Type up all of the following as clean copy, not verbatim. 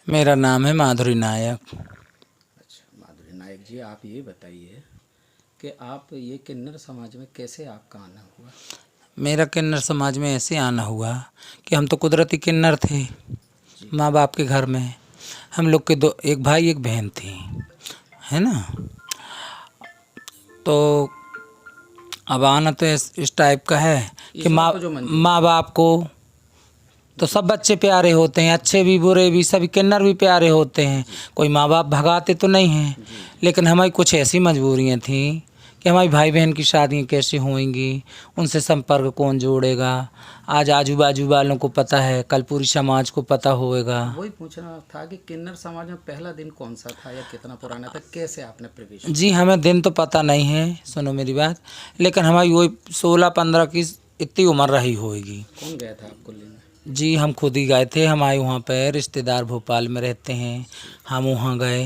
मेरा नाम है माधुरी नायक। अच्छा माधुरी नायक जी, आप ये बताइए कि आप ये किन्नर समाज में कैसे आपका आना हुआ? मेरा किन्नर समाज में ऐसे आना हुआ कि हम तो कुदरती किन्नर थे। जी माँ बाप के घर में हम लोग के दो, एक भाई एक बहन थी, है ना। तो अब आना तो इस टाइप का है कि ईश्वर माँ को जो मंजूर माँ था। बाप को तो सब बच्चे प्यारे होते हैं, अच्छे भी बुरे भी, सभी किन्नर भी प्यारे होते हैं। जी कोई माँ बाप भगाते तो नहीं हैं, जी जी। लेकिन हमारी कुछ ऐसी मजबूरियाँ थीं कि हमारी भाई बहन की शादियाँ कैसे होंगी, उनसे संपर्क कौन जोड़ेगा। आज आजू बाजू वालों को पता है, कल पूरी समाज को पता होएगा। वही पूछना था कि किन्नर समाज में पहला दिन कौन सा था या कितना पुराना था, कैसे आपने प्रवेश जी किया? हमें दिन तो पता नहीं है, सुनो मेरी बात, लेकिन हमारी वही 16-15 की इतनी उम्र रही होगी। कौन गया था आपको लेने? जी हम खुद ही गए थे। हमारे वहाँ पे रिश्तेदार भोपाल में रहते हैं, जी हम वहाँ गए।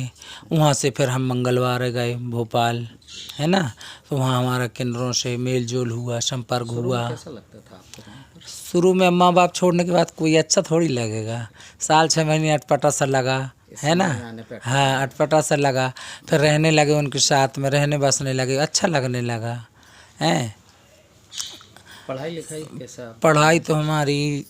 वहाँ से फिर हम मंगलवार गए भोपाल, है ना। तो वहाँ हमारा किन्नरों से मेल जोल हुआ, संपर्क शुरू में हुआ। कैसा लगता था आपको वहाँ पर? शुरू में माँ बाप छोड़ने के बाद कोई अच्छा थोड़ी लगेगा। साल 6 महीने अटपटा सा लगा, इस है ना। समाज में आने पे अटपटा हाँ लगा। अटपटा सा लगा, फिर रहने लगे उनके साथ में, रहने बसने लगे, अच्छा लगने लगा हैं। पढ़ाई लिखाई कैसा आपका पढ़ाई रहा? तो हमारी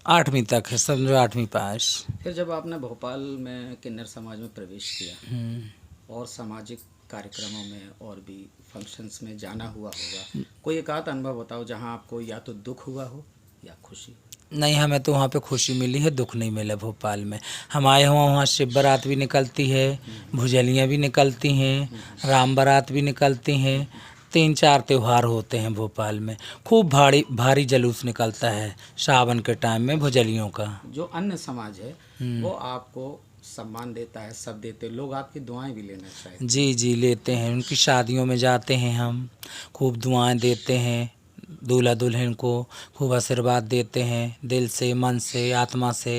8वीं तक है, समझो 8वीं पास। फिर जब आपने भोपाल में किन्नर समाज में प्रवेश किया और सामाजिक कार्यक्रमों में और भी फंक्शंस में जाना हुआ होगा, कोई एक आध अनुभव बताओ जहां आपको या तो दुख हुआ हो या खुशी? नहीं हमें तो वहाँ पे खुशी मिली है, दुख नहीं मिला भोपाल में। हमारे वहाँ शिव बारात भी निकलती है, भुजलियाँ भी निकलती हैं, राम बारात भी निकलती हैं। 3-4 त्यौहार होते हैं भोपाल में। खूब भारी भारी जुलूस निकलता है सावन के टाइम में भुजलियों का। जो अन्य समाज है वो आपको सम्मान देता है, सब देते, लोग आपकी दुआएं भी लेना चाहते हैं। जी जी लेते हैं, उनकी शादियों में जाते हैं हम, खूब दुआएं देते हैं दूल्हा दुल्हन को, खूब आशीर्वाद देते हैं दिल से, मन से, आत्मा से,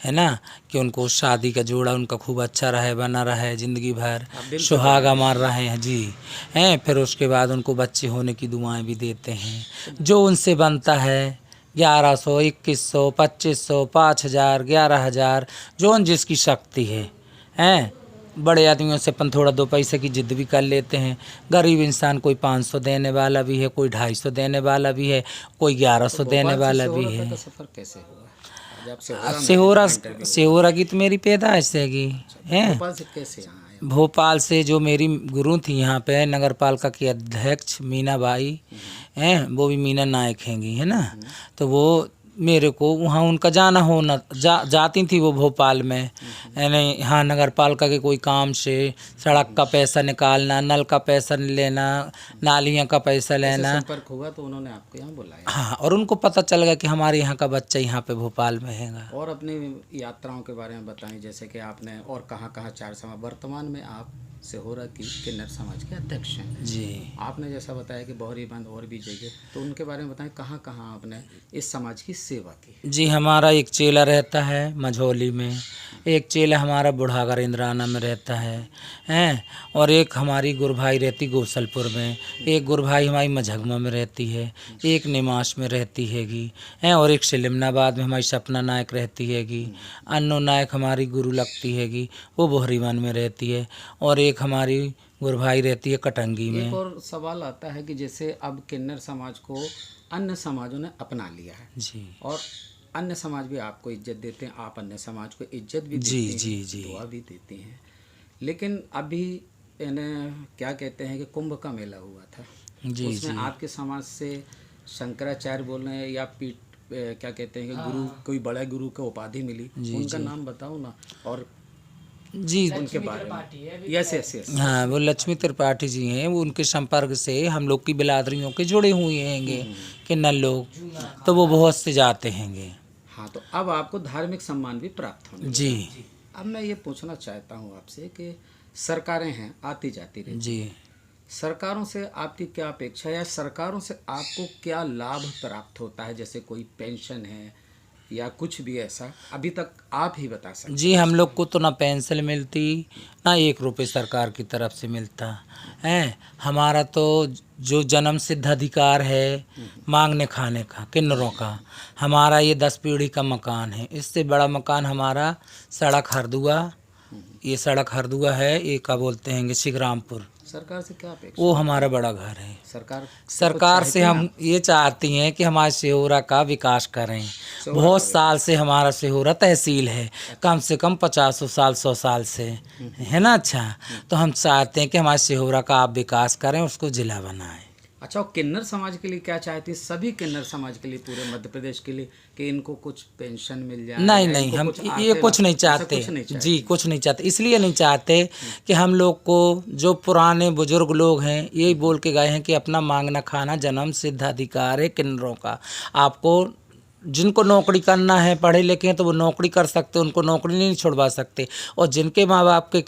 है ना। कि उनको शादी का जोड़ा उनका खूब अच्छा रहे, बना रहे ज़िंदगी भर, आप दिल से दुआएं सुहागा मार देते हैं। रहे हैं जी हैं। फिर उसके बाद उनको बच्चे होने की दुआएं भी देते हैं, जो उनसे बनता है। 1100, 2100, 2500, 5000, 11,000, जो जिसकी शक्ति है हैं। बड़े आदमियों से अपन थोड़ा 2 पैसे की जिद भी कर लेते हैं। गरीब इंसान कोई 500 देने वाला भी है, कोई 250 देने वाला भी है, कोई तो 1100 देने भोपाल से वाला भी सिहोरा तक है। का सफ़र कैसे हुआ? आज आप अब सिहोरा में हैं सिहोरा, जहाँ इंटरव्यू हो रहा है। सिहोरा की तो मेरी पैदाइश हैगी अच्छा, तो हैं। भोपाल से कैसे यहाँ आए आप? भोपाल से जो मेरी गुरु थी यहाँ पे नगर पालिका की अध्यक्ष मीना बाई हैं, वो भी मीना नायक हैंगी, है ना। तो वो मेरे को वहाँ उनका जाना होना जाती थी वो भोपाल में, यानी हाँ नगर पालिका के कोई काम से, सड़क का पैसा निकालना, नल का पैसा लेना, नालियाँ का पैसा ऐसे लेना। संपर्क हुआ तो उन्होंने आपको यहाँ बुलाया हाँ और उनको पता चल गया कि हमारे यहाँ का बच्चा यहाँ पे भोपाल में हैगा। और अपनी यात्राओं के बारे में बताएं, जैसे कि आपने और कहाँ कहाँ चार समाज, वर्तमान में आप सिहोरा की किन्नर समाज के अध्यक्ष हैं। जी आपने जैसा बताया कि बहरीबंद और भी जगह, तो उनके बारे में बताएं कहाँ कहाँ आपने इस समाज की सेवा की है? जी हमारा एक चेला रहता है मझौली में, एक चेला हमारा बुढ़ागर इंद्राना में रहता है हैं, और एक हमारी गुरभाई रहती गोसलपुर में, एक गुरभाई हमारी मझगमा में रहती है, एक निमाश में रहती हैगी हैं, और एक सिलिमनाबाद में हमारी सपना नायक रहती हैगी। अन्नो नायक हमारी गुरु लगती हैगी, वो बोहरीवन में रहती है, और एक हमारी गुरभाई रहती है कटंगी एक में। और सवाल आता है कि जैसे अब किन्नर समाज को अन्य समाजों ने अपना लिया है जी और अन्य समाज भी आपको इज्जत देते हैं, आप अन्य समाज को इज्जत भी जी देते जी हैं, जी दुआ भी देते हैं। लेकिन अभी इन्हें क्या कहते हैं कि कुंभ का मेला हुआ था, जी उसमें जी आपके समाज से शंकराचार्य बोल रहे हैं या पीठ क्या कहते हैं कि गुरु, कोई बड़े गुरु को उपाधि मिली, जी उनका जी नाम बताओ ना और जी उनके बारे में। Yes yes yes. हाँ वो लक्ष्मी त्रिपाठी जी हैं, वो उनके संपर्क से हम लोग की बिलादरियों के जुड़े हुए हैंगे किन्नर लोग, तो वो बहुत से जाते हैंगे। हाँ, तो अब आपको धार्मिक सम्मान भी प्राप्त होने जी लगा। अब मैं ये पूछना चाहता हूँ आपसे कि सरकारें हैं, आती जाती रहती जी हैं, सरकारों से आपकी क्या अपेक्षा है या सरकारों से आपको क्या लाभ प्राप्त होता है? जैसे कोई पेंशन है या कुछ भी ऐसा अभी तक आप ही बता सकते जी, हम लोग को तो ना पेंशन मिलती, ना 1 रुपये सरकार की तरफ से मिलता है। हमारा तो जो जन्म सिद्ध अधिकार है मांगने खाने का, किन्नरों का, हमारा ये 10 पीढ़ी का मकान है। इससे बड़ा मकान हमारा सड़क हरदुआ, ये सड़क हरदुआ है, ये क्या बोलते हैं शिवरामपुर, सरकार से क्या अपेक्षा? वो हमारा बड़ा घर है। सरकार से हम ये चाहती हैं कि हमारे सिहोरा का विकास करें। बहुत साल से हमारा सिहोरा तहसील है, कम से कम 50 साल 100 साल से है ना। अच्छा, तो हम चाहते हैं कि हमारे सिहोरा का आप विकास करें, उसको जिला बनाएं। अच्छा, और किन्नर समाज के लिए क्या चाहती है? सभी किन्नर समाज के लिए, पूरे मध्य प्रदेश के लिए, कि इनको कुछ पेंशन मिल जाए? नहीं, हम ये कुछ नहीं चाहते जी, कुछ नहीं चाहते। इसलिए नहीं चाहते कि हम लोग को जो पुराने बुजुर्ग लोग हैं यही बोल के गए हैं कि अपना मांगना खाना जन्म सिद्ध अधिकार है किन्नरों का। आपको जिनको नौकरी करना है, पढ़े लिखे हैं, तो वो नौकरी कर सकते, उनको नौकरी नहीं छुड़वा सकते। और जिनके माँ बाप के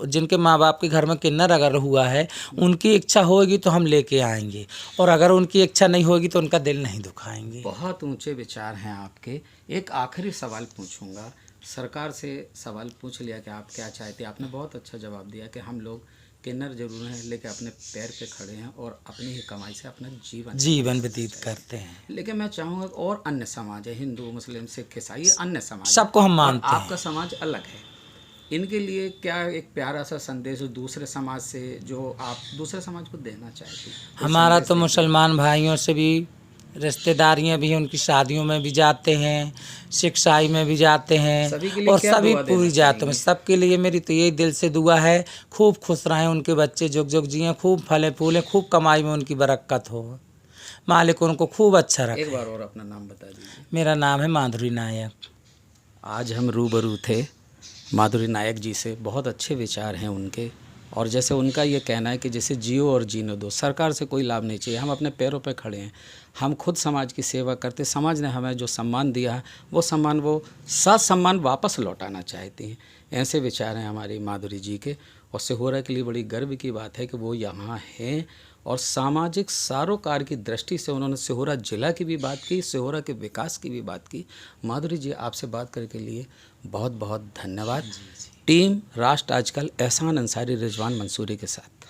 जिनके माँ बाप के घर में किन्नर अगर हुआ है, उनकी इच्छा होगी तो हम लेके आएंगे, और अगर उनकी इच्छा नहीं होगी तो उनका दिल नहीं दुखाएंगे। बहुत ऊंचे विचार हैं आपके। एक आखिरी सवाल पूछूंगा, सरकार से सवाल पूछ लिया कि आप क्या चाहते हैं। आपने बहुत अच्छा जवाब दिया कि हम लोग किन्नर जरूर हैं, लेकिन अपने पैर पे खड़े हैं और अपनी ही कमाई से अपना जीवन व्यतीत करते हैं। लेकिन मैं चाहूँगा और अन्य समाज है, हिंदू मुस्लिम सिख ईसाई, अन्य समाज, सबको हम मानते हैं। आपका समाज अलग है, इनके लिए क्या एक प्यारा सा संदेश दूसरे समाज से, जो आप दूसरे समाज को देना चाहते हैं? हमारा तो मुसलमान भाइयों से भी रिश्तेदारियाँ भी हैं, उनकी शादियों में भी जाते हैं, सिख ईसाई में भी जाते हैं, और सभी पूरी जातों में। सबके लिए मेरी तो यही दिल से दुआ है, खूब खुश रहें, उनके बच्चे जुग जुग जिएँ, खूब फले फूलें, खूब कमाई में उनकी बरकत हो, मालिक उनको खूब अच्छा रखे। एक बार और अपना नाम बता दीजिए। मेरा नाम है माधुरी नायक। आज हम रूबरू थे माधुरी नायक जी से। बहुत अच्छे विचार हैं उनके, और जैसे उनका ये कहना है कि जैसे जियो और जीने दो, सरकार से कोई लाभ नहीं चाहिए, हम अपने पैरों पे खड़े हैं, हम खुद समाज की सेवा करते, समाज ने हमें जो सम्मान दिया है वो सम्मान, वो सम्मान वापस लौटाना चाहती हैं। ऐसे विचार हैं हमारी माधुरी जी के, और सिहोरा के लिए बड़ी गर्व की बात है कि वो यहाँ हैं, और सामाजिक सरोकार की दृष्टि से उन्होंने सिहोरा जिला की भी बात की, सिहोरा के विकास की भी बात की। माधुरी जी, आपसे बात करने के लिए बहुत बहुत धन्यवाद। टीम राष्ट्र आजकल एहसान अंसारी, रिजवान मंसूरी के साथ।